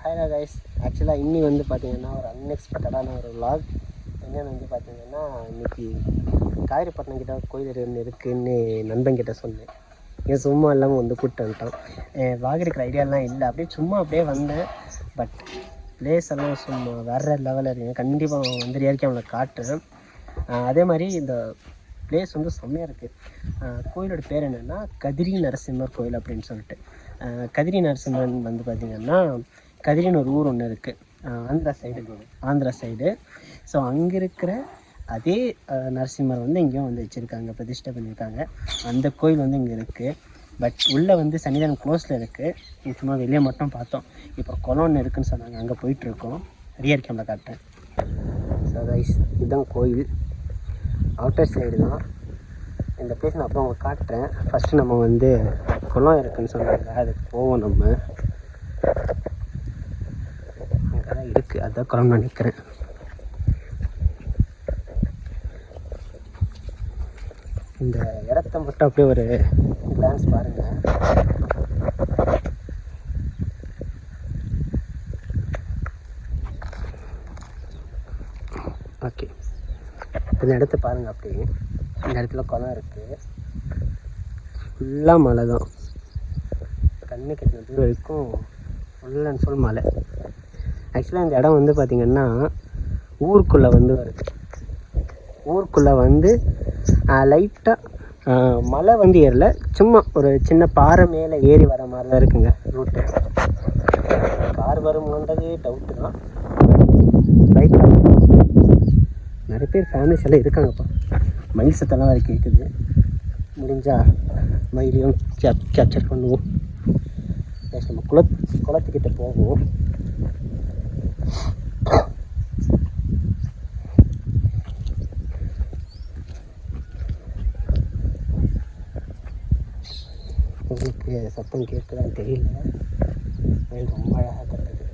Hi guys, ஆக்சுவலாக இன்னி வந்து பார்த்திங்கன்னா ஒரு அன்எக்ஸ்பெக்டடான ஒரு விலாக். என்னென்னு வந்து பார்த்திங்கன்னா, இன்றைக்கி காவிரிப்பட்டினம் கிட்ட கோயில் ஒன்று இருக்குதுன்னு நண்பன்கிட்ட சொன்னேன். ஏன் சும்மா இல்லாமல் வந்து கூப்பிட்டு வந்துட்டான். விலாக் எடுக்கிற ஐடியாலாம் இல்லை, அப்படியே வந்தேன். பட் பிளேஸ் எல்லாம் சும்மா வேறு லெவலில் இருக்குங்க. கண்டிப்பாக வந்து ரியல்கே அவங்களை காட்டுறேன். அதே மாதிரி இந்த பிளேஸ் வந்து செம்மையாக இருக்குது. கோயிலோட பேர் என்னென்னா கதிரி நரசிம்மர் கோயில் அப்படின்னு சொல்லிட்டு. கதிரி நரசிம்மன் வந்து பார்த்திங்கன்னா கதிரின்னு ஒரு ஊர் ஒன்று இருக்குது, ஆந்திரா சைடு. ஸோ அங்கே இருக்கிற அதே நரசிம்மர் வந்து இங்கேயும் வந்து வச்சுருக்காங்க, பிரதிஷ்டை பண்ணியிருக்காங்க. அந்த கோயில் வந்து இங்கே இருக்குது. பட் உள்ளே வந்து சன்னிதானம் க்ளோஸில் இருக்குது. சும்மா வெளியே மட்டும் பார்த்தோம். இப்போ குளம் ஒன்று இருக்குதுன்னு சொன்னாங்க, அங்கே போயிட்டுருக்கோம். ரியர் கேமரா காட்டுறேன். ஸோ கைஸ், இதுதான் கோயில். அவுட்டர் சைடு தான் இந்த பிளேஸ். நான் அப்புறம் உங்களுக்கு காட்டுறேன். ஃபஸ்ட்டு நம்ம வந்து குளம் இருக்குதுன்னு சொன்னாங்க, அதுக்கு போவோம். நம்ம அங்கே தான் இருக்குது, அதுதான் குளம்னு நினைக்கிறேன். இந்த இடத்த மட்டும் அப்படியே ஒரு கிளான்ஸ் பாருங்கள். ஓகே, இந்த இடத்த பாருங்கள். அப்படியே இந்த இடத்துல குளம் இருக்குது, ஃபுல்லாக மலை தான். கண்ணு கட்டின தூரம் வரைக்கும் ஃபுல் அண்ட் ஃபுல் மலை. ஆக்சுவலாக இந்த இடம் வந்து பார்த்திங்கன்னா ஊருக்குள்ளே வந்து வருது. ஊருக்குள்ளே வந்து லைட்டாக மலை வந்து ஏறல, சும்மா ஒரு சின்ன பாறை மேலே ஏறி வர மாதிரி தான் இருக்குங்க ரூட்டு. கார் வருமானது டவுட்டு தான். லைட்டாக நிறைய பேர் ஃபேமிலிஸ் எல்லாம் இருக்காங்கப்பா. மயில் சத்தெல்லாம் வேறு கேட்குது. முடிஞ்சால் மயிலையும் கேப்சர் பண்ணுவோம். நம்ம குளத்துக்கிட்ட போவோம். உங்களுக்கு சத்தம் கேட்குதான்னு தெரியல, மயில் ரொம்ப அழகாக கத்துது.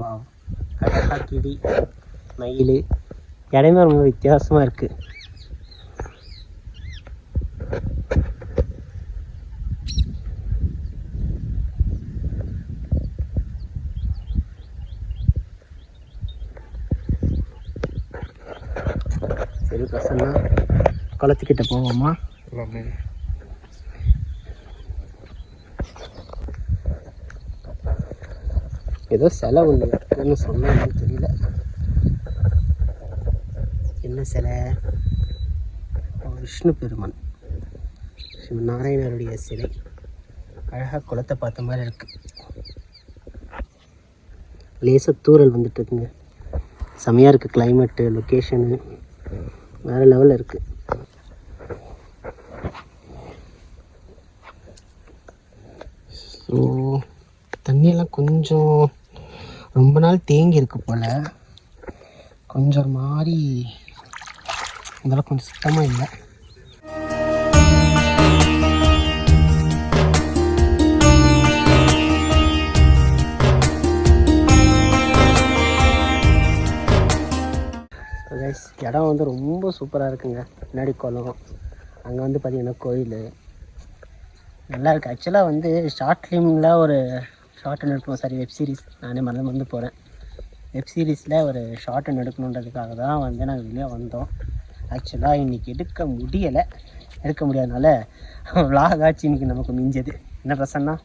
வா, அழகாக கிளி மயில் இடமே ரொம்ப வித்தியாசமாக இருக்குது. சரி பிரசன்னா, குளத்துக்கிட்ட போவோமா? ஏதோ சிலை ஒன்று இருக்குன்னு சொன்னான்னு தெரியல. என்ன சிலை? விஷ்ணு பெருமான், நாராயணருடைய சிலை. அழகாக குளத்தை பார்த்த மாதிரி இருக்குது. லேசாக தூரல் வந்துட்டு இருக்குங்க. செமையாக இருக்குது கிளைமேட்டு, லொக்கேஷனு வேறு லெவலில் இருக்குது. ஸோ தண்ணியெல்லாம் கொஞ்சம் ரொம்ப நாள் தேங்கி இருக்கு போல். கொஞ்சம் ஒரு மாதிரி இதெல்லாம் கொஞ்சம் சுத்தமாக இல்லை. இடம் வந்து ரொம்ப சூப்பராக இருக்குங்க. பின்னாடி குளம், அங்கே வந்து பார்த்திங்கன்னா கோயில் நல்லா இருக்குது. ஆக்சுவலாக வந்து ஷார்ட் ஃபிலிமில் ஒரு ஷார்ட் ஒன்று எடுக்கணும், சாரி வெப் சீரிஸ், நானே மறந்து போகிறேன். வெப் சீரிஸில் ஒரு ஷார்ட் ஒன்று எடுக்கணுன்றதுக்காக தான் வந்து நாங்கள் வெளியே வந்தோம். ஆக்சுவலாக இன்றைக்கி எடுக்க முடியாதனால விலாக் ஆச்சு இன்றைக்கி நமக்கு மிஞ்சது. என்ன பிரச்சனைனா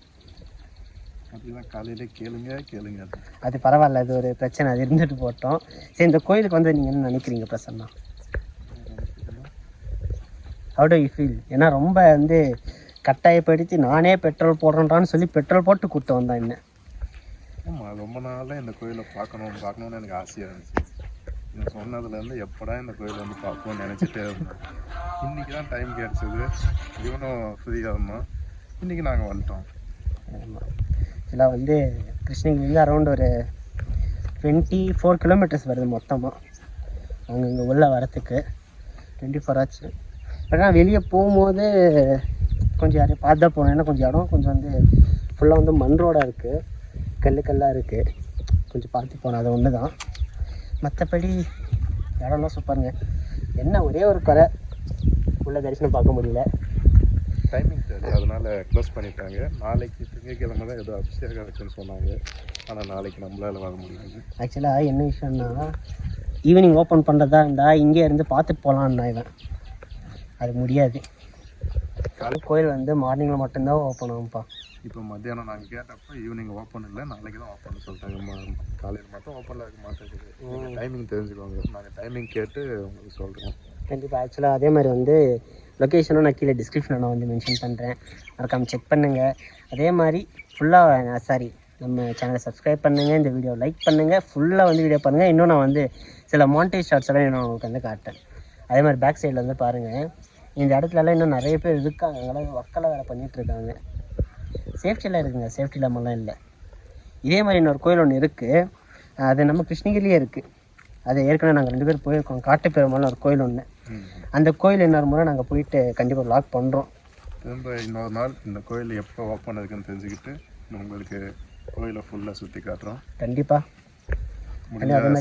அப்படிலாம் காலையில் கேளுங்க. அது பரவாயில்ல, அது ஒரு பிரச்சனை, அது இருந்துட்டு போட்டோம். சரி, இந்த கோயிலுக்கு வந்து நீங்கள் என்ன நினைக்கிறீங்க Prasanna? How to you feel? ஏன்னா ரொம்ப வந்து கட்டாயப்படுத்தி நானே பெட்ரோல் போடுறேன்றான்னு சொல்லி பெட்ரோல் போட்டு கூப்பிட்டு வந்தேன். என்ன ஆமாம், ரொம்ப நாளாக இந்த கோயிலை பார்க்கணுன்னு எனக்கு ஆசையாக இருந்துச்சு. நீங்கள் சொன்னதுலேருந்து எப்படா இந்த கோயிலை வந்து பார்ப்போம்னு நினச்சிட்டே இருந்தேன். இன்றைக்கி தான் டைம் கிடச்சிது, இவனும் ஃப்ரீயாக இருந்தோம். இன்றைக்கி நாங்கள் வந்துட்டோம். ஆமாம், இதெல்லாம் வந்து கிருஷ்ணகிரிலேருந்து அரௌண்ட் ஒரு 24 கிலோமீட்டர்ஸ் வருது மொத்தமாக. அவங்க இங்கே உள்ளே வரத்துக்கு 24 ஆச்சு. பட் நான் வெளியே போகும்போது கொஞ்சம் யாரையும் பார்த்து தான் போனேன். ஏன்னா கொஞ்சம் இடம் கொஞ்சம் வந்து ஃபுல்லாக வந்து மண் ரோடாக இருக்குது, கல்லாக இருக்குது. கொஞ்சம் பார்த்து போனேன், அது ஒன்று தான். மற்றபடி இடம்லாம் சூப்பருங்க. என்ன ஒரே ஒரு குறை, உள்ள தரிசனம் பார்க்க முடியல. டைமிங் தெரியல, அதனால க்ளோஸ் பண்ணிட்டாங்க. நாளைக்கு திங்கட்கிழமை தான் ஏதோ அபிஷேகம் இருக்குன்னு சொன்னாங்க. ஆனால் நாளைக்கு நம்மளால வர முடியாது. ஆக்சுவலாக என்ன விஷயம்னா, ஈவினிங் ஓப்பன் பண்ணுறதா இருந்தால் இங்கே இருந்து பார்த்துட்டு போகலான்னா இவன் அது முடியாது. கோயில் வந்து மார்னிங்கில் மட்டும்தான் ஓப்பன் ஆகும்ப்பா. இப்போ மத்தியானம் நாங்கள் கேட்டப்போ ஈவினிங் ஓப்பன் இல்லை, நாளைக்கு தான் ஓப்பன் சொல்லிட்டாங்க. காலையில் மட்டும் ஓப்பனில் இருக்க மாட்டேங்குது. டைமிங் தெரிஞ்சுக்கோங்க, நாங்கள் டைமிங் கேட்டு உங்களுக்கு சொல்கிறோம். கண்டிப்பாக. ஆக்சுவலாக அதே மாதிரி வந்து லொக்கேஷனும் நான் கீழே டிஸ்கிரிப்ஷனில் நான் வந்து மென்ஷன் பண்ணுறேன், மறக்காமல் செக் பண்ணுங்கள். அதே மாதிரி ஃபுல்லாக நம்ம சேனலை சப்ஸ்கிரைப் பண்ணுங்கள், இந்த வீடியோ லைக் பண்ணுங்கள், ஃபுல்லாக வந்து வீடியோ பாருங்கள். இன்னும் நான் வந்து சில மாண்டேஜ் ஷார்ட்ஸ் எல்லாம் நான் உங்களுக்கு வந்து காட்டேன். அதே மாதிரி பேக் சைடில் வந்து பாருங்கள், இந்த இடத்துலலாம் இன்னும் நிறைய பேர் இருக்காங்க, அங்கெல்லாம் ஒர்க்கெல்லாம் வேறு பண்ணிகிட்ருக்காங்க. சேஃப்டியெல்லாம் இருக்குங்க, சேஃப்டி இல்லாமலாம் இல்லை. இதே மாதிரி இன்னொரு கோயில் ஒன்று இருக்குது, அது நம்ம கிருஷ்ணகிரியே இருக்குது. அது ஏற்கனவே நாங்கள் 2 பேர் போயிருக்கோம். காட்டுப்பெருமாள்னு ஒரு கோயில் ஒன்று. அந்த கோயில் இன்னொரு முறை நாங்கள் போயிட்டு கண்டிப்பாக vlog பண்ணுறோம். திரும்ப இன்னொரு நாள் இந்த கோயில் எப்போ ஓப்பன் இருக்குன்னு தெரிஞ்சுக்கிட்டு உங்களுக்கு கோயிலை ஃபுல்லாக சுற்றி காட்டுறோம். கண்டிப்பாக.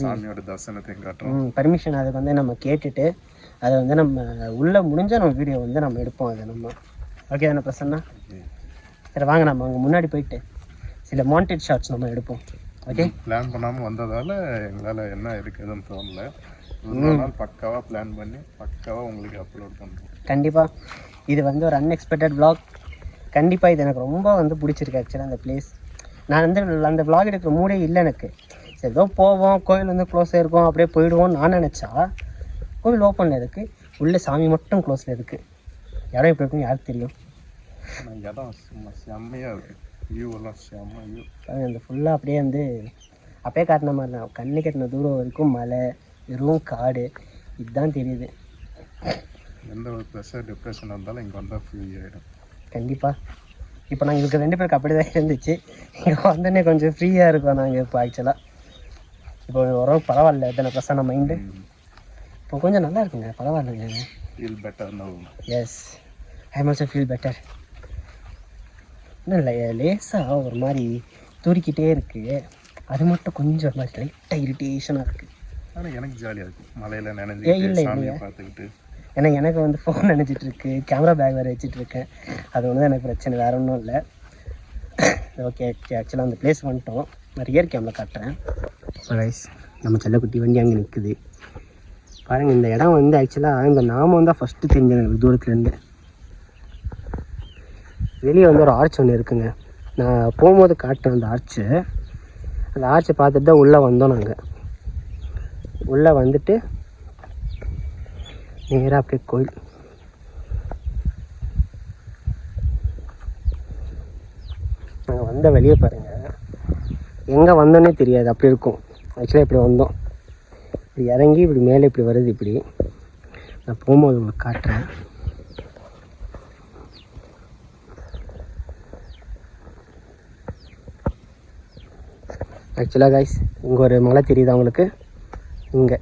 சாமியோட தரிசனத்தையும் காட்டுறோம். பர்மிஷன் அதுக்கு வந்து நம்ம கேட்டுட்டு அதை வந்து நம்ம உள்ளே முடிஞ்சால் நம்ம வீடியோ வந்து நம்ம எடுப்போம். அதை நம்ம ஓகே தானே பிரசன்னா? சரி வாங்க நம்ம அங்கே முன்னாடி போயிட்டு சில மாண்டேஜ் ஷார்ட்ஸ் நம்ம எடுப்போம். ஓகே. பிளான் பண்ணாமல் வந்ததால் எங்களால் என்ன இருக்குதுன்னு தோணல. ஒரு நாள் பக்காவாக பிளான் பண்ணி பக்காவாக உங்களுக்கு அப்லோட் பண்ணுறோம். கண்டிப்பாக. இது வந்து ஒரு அன்எக்ஸ்பெக்டட் vlog. கண்டிப்பாக இது எனக்கு ரொம்ப வந்து பிடிச்சிருக்கு. ஆக்சுவலாக அந்த பிளேஸ் நான் வந்து அந்த vlog எடுக்கிற மூடே இல்லை எனக்கு. சரி ஏதோ போவோம், கோயில் வந்து க்ளோஸாக இருக்கும், அப்படியே போயிடுவோம்னு நான் நினச்சா கோவில் ஓப்பனில் இருக்குது, உள்ளே சாமி மட்டும் க்ளோஸில் இருக்குது. இடம் எப்படி இருக்குன்னு யாருக்கு தெரியும்? இடம் செம்மையாக இருக்குது, வியூ எல்லாம் செம்ம வியூ. அந்த ஃபுல்லாக அப்படியே வந்து அப்பயே காட்டின மாதிரி தான், கண்ணு கட்டின தூரம் வரைக்கும் மலை, வெறும் காடு, இதுதான் தெரியுது. எந்த ஒரு ப்ரெஷர் டிப்ரெஷன் இருந்தாலும் இங்கே வந்தால் ஃப்ரீ ஆகிடும். கண்டிப்பாக. இப்போ நாங்கள் இதுக்கு 2 பேருக்கு அப்படி தான் இருந்துச்சு. இங்கே வந்தோடனே கொஞ்சம் ஃப்ரீயாக இருக்கோம் நாங்கள் இப்போ. ஆக்சுவலாக இப்போ ஓரளவுக்கு பரவாயில்ல, எத்தனை பிரசன்ன மைண்டு இப்போ கொஞ்சம் நல்லா இருக்குங்க, பரவாயில்லைங்க. Feel better now. Yes, I am also feel better. இன்னும் இல்லை, லேசாக ஒரு மாதிரி தூரிக்கிட்டே இருக்குது, அது மட்டும் கொஞ்சம் மாதிரி லைட்டாக இரிட்டேஷனாக இருக்குது. ஆனால் எனக்கு ஜாலியாக இருக்குது மலையில் நினைஞ்சு சாமியை பார்த்துக்கிட்டு. ஏன்னா எனக்கு வந்து ஃபோன் நினச்சிட்டு இருக்கு, கேமரா பேக் வேறு வச்சிட்ருக்கேன், அது ஒன்று தான் எனக்கு பிரச்சனை, வேறு ஒன்றும் இல்லை. ஓகே. ஆக்சுவலாக அந்த பிளேஸ் வந்துட்டோம், நான் ரியர் கேமில் காட்டுறேன். ஸோ கைஸ், நம்ம செல்லக்குட்டி வண்டி அங்கே நிற்குது பாருங்கள். இந்த இடம் வந்து ஆக்சுவலாக இந்த நாமம் தான் ஃபஸ்ட்டு தெரிஞ்சது எனக்கு தூரத்துலேருந்து. வெளியே வந்து ஒரு ஆர்ச் ஒன்று இருக்குங்க, நான் போகும்போது காட்டேன் அந்த ஆர்ச்சு. அந்த ஆர்ச்சை பார்த்துட்டு தான் உள்ளே வந்தோம். நாங்கள் உள்ளே வந்துட்டு நேராக அப்படியே கோயில். நாங்கள் வந்த வெளியே பாருங்கள், எங்கே வந்தோன்னே தெரியாது, அப்படி இருக்கும். ஆக்சுவலாக இப்படி வந்தோம், இப்படி இறங்கி இப்படி மேலே இப்படி வருது. இப்படி நான் போகும்போது உங்களுக்கு காட்டுறேன். ஆக்சுவலாக கைஸ், இங்கே ஒரு மலை தெரியுது அவங்களுக்கு. இங்கே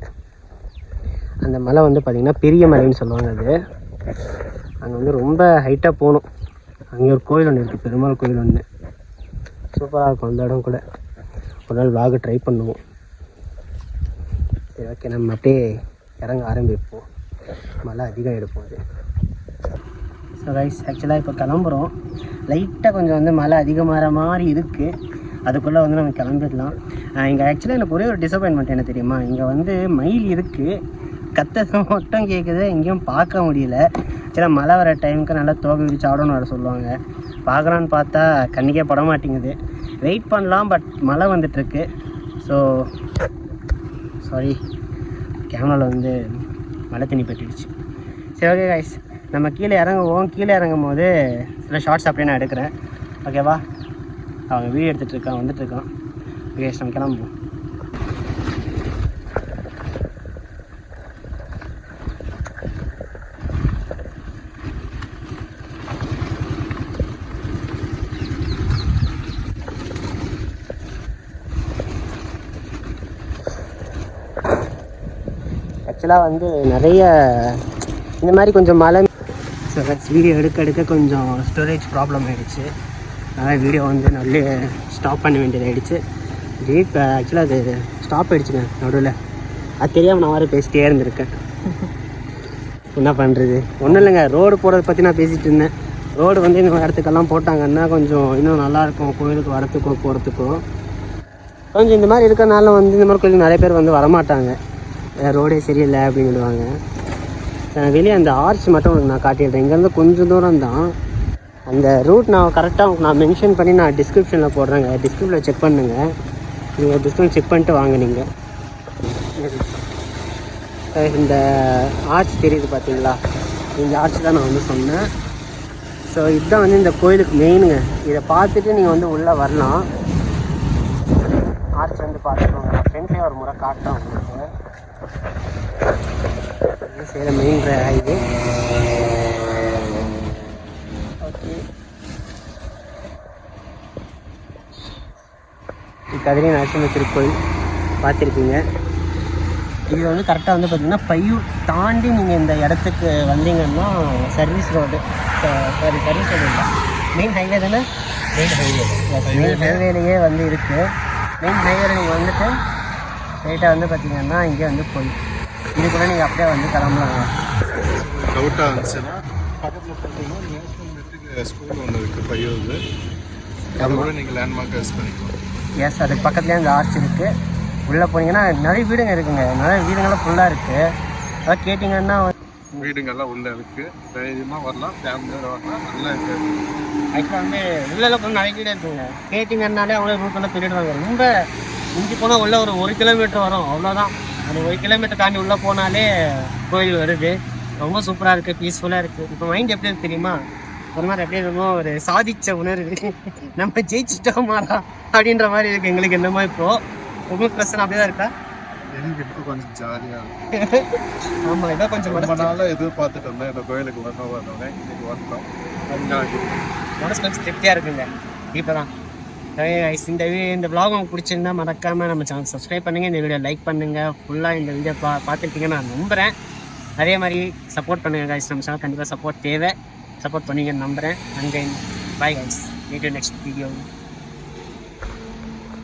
அந்த மலை வந்து பார்த்திங்கன்னா பெரிய மலைன்னு சொல்லுவாங்க. அது அங்கே வந்து ரொம்ப ஹைட்டாக போகணும். அங்கே ஒரு கோயில் ஒன்று இருக்குது, பெருமாள் கோயில் ஒன்று, சூப்பராக இருக்கும் அந்த இடம் கூட. ஒரு நாள் வாக ட்ரை பண்ணுவோம். சரி ஓகே, நம்ம அப்படியே இறங்க ஆரம்பிப்போம், மழை அதிகம் எடுப்போம் அது. ஸோ கைஸ், ஆக்சுவலாக இப்போ கிளம்புறோம். லைட்டாக கொஞ்சம் வந்து மழை அதிகமாகிற மாதிரி இருக்குது, அதுக்குள்ளே வந்து நம்ம கிளம்பிடலாம். இங்கே ஆக்சுவலாக எனக்கு ஒரே ஒரு டிசப்பாயின்மெண்ட் என்ன தெரியுமா, இங்கே வந்து மயில் இருக்குது, கத்தது மட்டும் கேட்குது, எங்கேயும் பார்க்க முடியல. ஆக்சுவலாக மழை வர டைமுக்கு நல்லா தோகை விரிச்சு ஆடணும்னு வர சொல்லுவாங்க. பார்க்கலான்னு பார்த்தா கண்ணிக்கே பட மாட்டேங்குது. வெயிட் பண்ணலாம், பட் மழை வந்துட்டுருக்கு. ஸோ சாரி, கேமராவில் வந்து மழை தண்ணி பட்டிடுச்சு. சரி ஓகே கைஸ், நம்ம கீழே இறங்குவோம். கீழே இறங்கும் போது சில ஷார்ட்ஸ் அப்படியே நான் எடுக்கிறேன், ஓகேவா? அவங்க வீடியோ எடுத்துகிட்ருக்கான், வந்துட்டுருக்கான். ஓகே, நம்ம கிளம்புவோம். ஆக்சுவலாக வந்து நிறைய இந்த மாதிரி கொஞ்சம் மழை வீடியோ எடுக்க கொஞ்சம் ஸ்டோரேஜ் ப்ராப்ளம் ஆகிடுச்சு. அதனால் வீடியோ வந்து நல்ல ஸ்டாப் பண்ண வேண்டியதாகிடுச்சு. இப்போ ஆக்சுவலாக அது ஸ்டாப் ஆகிடுச்சுங்க நடுவில். அது தெரியாமல் நான் வேறு பேசிட்டே இருந்திருக்கேன். என்ன பண்ணுறது, ஒன்றும் இல்லைங்க. ரோடு போகிறத பற்றி நான் பேசிகிட்டு இருந்தேன். ரோடு வந்து இந்த இடத்துக்கெல்லாம் போட்டாங்கன்னா கொஞ்சம் இன்னும் நல்லாயிருக்கும், கோயிலுக்கு வரத்துக்கோ போகிறதுக்கோ. கொஞ்சம் இந்த மாதிரி இருக்கிறனால வந்து இந்த மாதிரி கோயிலுக்கு நிறைய பேர் வந்து வரமாட்டாங்க, ரோடே சரியில்லை அப்படின்னுடுவாங்க. வெளியே அந்த ஆர்ச் மட்டும் உங்களுக்கு நான் காட்டிடுறேன். இங்கேருந்து கொஞ்சம் தூரம் தான் அந்த ரூட். நான் கரெக்டாக நான் மென்ஷன் பண்ணி நான் டிஸ்கிரிப்ஷனில் போடுறேங்க, டிஸ்கிரிப்ஷனில் செக் பண்ணுங்கள். நீங்கள் டிஸ்கிரிப்ஷன் செக் பண்ணிட்டு வாங்க. நீங்கள் இந்த ஆர்ச் தெரியுது பார்த்தீங்களா, இந்த ஆர்ச் தான் நான் வந்து சொன்னேன். ஸோ இதுதான் வந்து இந்த கோயிலுக்கு மெயினுங்க. இதை பார்த்துட்டு நீங்கள் வந்து உள்ளே வரலாம். ஆர்ச் வந்து பார்த்துக்கோங்க. நான் ஃப்ரெண்ட்லேயே ஒரு முறை காட்டுறேன் உங்களுக்கு. இது Salem main highway. Okay, Kadiri Narasimha திருக்கோயில் பார்த்துருப்பீங்க. இது வந்து கரெக்டாக வந்து பார்த்திங்கன்னா பையூர் தாண்டி நீங்கள் இந்த இடத்துக்கு வந்தீங்கன்னா service road, sorry service road இல்லை, மெயின் ஹைவே தானே. மெயின் ஹைவேலையே வந்து இருக்குது. மெயின் ஹைவேல நீங்கள் வந்துட்டு ஸ்ட்ரைட்டாக வந்து பார்த்திங்கன்னா இங்கே வந்து கோயில். இது கூட நீங்கள் அப்படியே வந்து கிளம்பலாங்க. டவுட்டாக இருந்துச்சுன்னா பக்கத்தில் பார்த்தீங்கன்னா நேஷனல் மெட்ரிக் ஸ்கூல் ஒன்று இருக்குது பையூர், அதை கூட நீங்கள் லேண்ட்மார்க் யூஸ் பண்ணிக்கலாம். எஸ், அதுக்கு பக்கத்துலேயே அந்த ஆர்ச் இருக்குது. உள்ளே போனீங்கன்னா நிறைய வீடுங்க இருக்குங்க, நிறைய வீடுங்கள்லாம் ஃபுல்லாக இருக்குது. அதான் கேட்டிங்கன்னா வீடுங்கள்லாம் உள்ளே இருக்குது, தைரியமாக வரலாம், ஃபேமிலியோட வரலாம், நல்லா ஆக்சுவலாக வந்து உள்ளெல்லாம் கொஞ்சம் நிறைய வீடு இருக்குங்க. கேட்டிங்கன்னாலே அவ்வளோ ரூட்டெல்லாம் சொல்லிடுவாங்க. ரொம்ப இஞ்சி போனால் உள்ள ஒரு 1 கிலோமீட்டர் வரும், அவ்வளோதான். அந்த 1 கிலோமீட்டர் தாண்டி உள்ளே போனாலே கோயில் வருது. ரொம்ப சூப்பராக இருக்குது, பீஸ்ஃபுல்லாக இருக்குது. இப்போ மைண்ட் எப்படி இருக்கு தெரியுமா, ஒரு மாதிரி அப்படியே ரொம்ப ஒரு சாதிச்ச உணர்வு, நம்ம ஜெயிச்சிட்டோமாடா அப்படின்ற மாதிரி இருக்குது எங்களுக்கு. என்னமோ இப்போது உங்களுக்கு பிரச்சனை அப்படியே தான் இருக்கா? எனக்கு இப்போ கொஞ்சம் ஜாலியாக இருக்கும். ஆமாம், இதான் கொஞ்சம் ரொம்ப நாளாக எதிர்பார்த்துட்டு இருந்தேன் இந்த கோயிலுக்கு வரணும். இன்னைக்கு வரலாம், மனசு கொஞ்சம் திருப்தியாக இருக்குங்க. இப்போ தான் இந்த vlog உங்களுக்கு பிடிச்சிருந்தா மறக்காமல் நம்ம சேனல் சப்ஸ்கிரைப் பண்ணுங்கள், இந்த வீடியோ லைக் பண்ணுங்கள். ஃபுல்லாக இந்த வீடியோ பார்த்துருக்கீங்கன்னு நான் நம்புகிறேன். அதே மாதிரி சப்போர்ட் பண்ணுங்கள் guys. நம்ம சேனல் கண்டிப்பாக சப்போர்ட் தேவை, சப்போர்ட் பண்ணுவீங்கன்னு நம்புகிறேன். And then bye guys, meet you next video.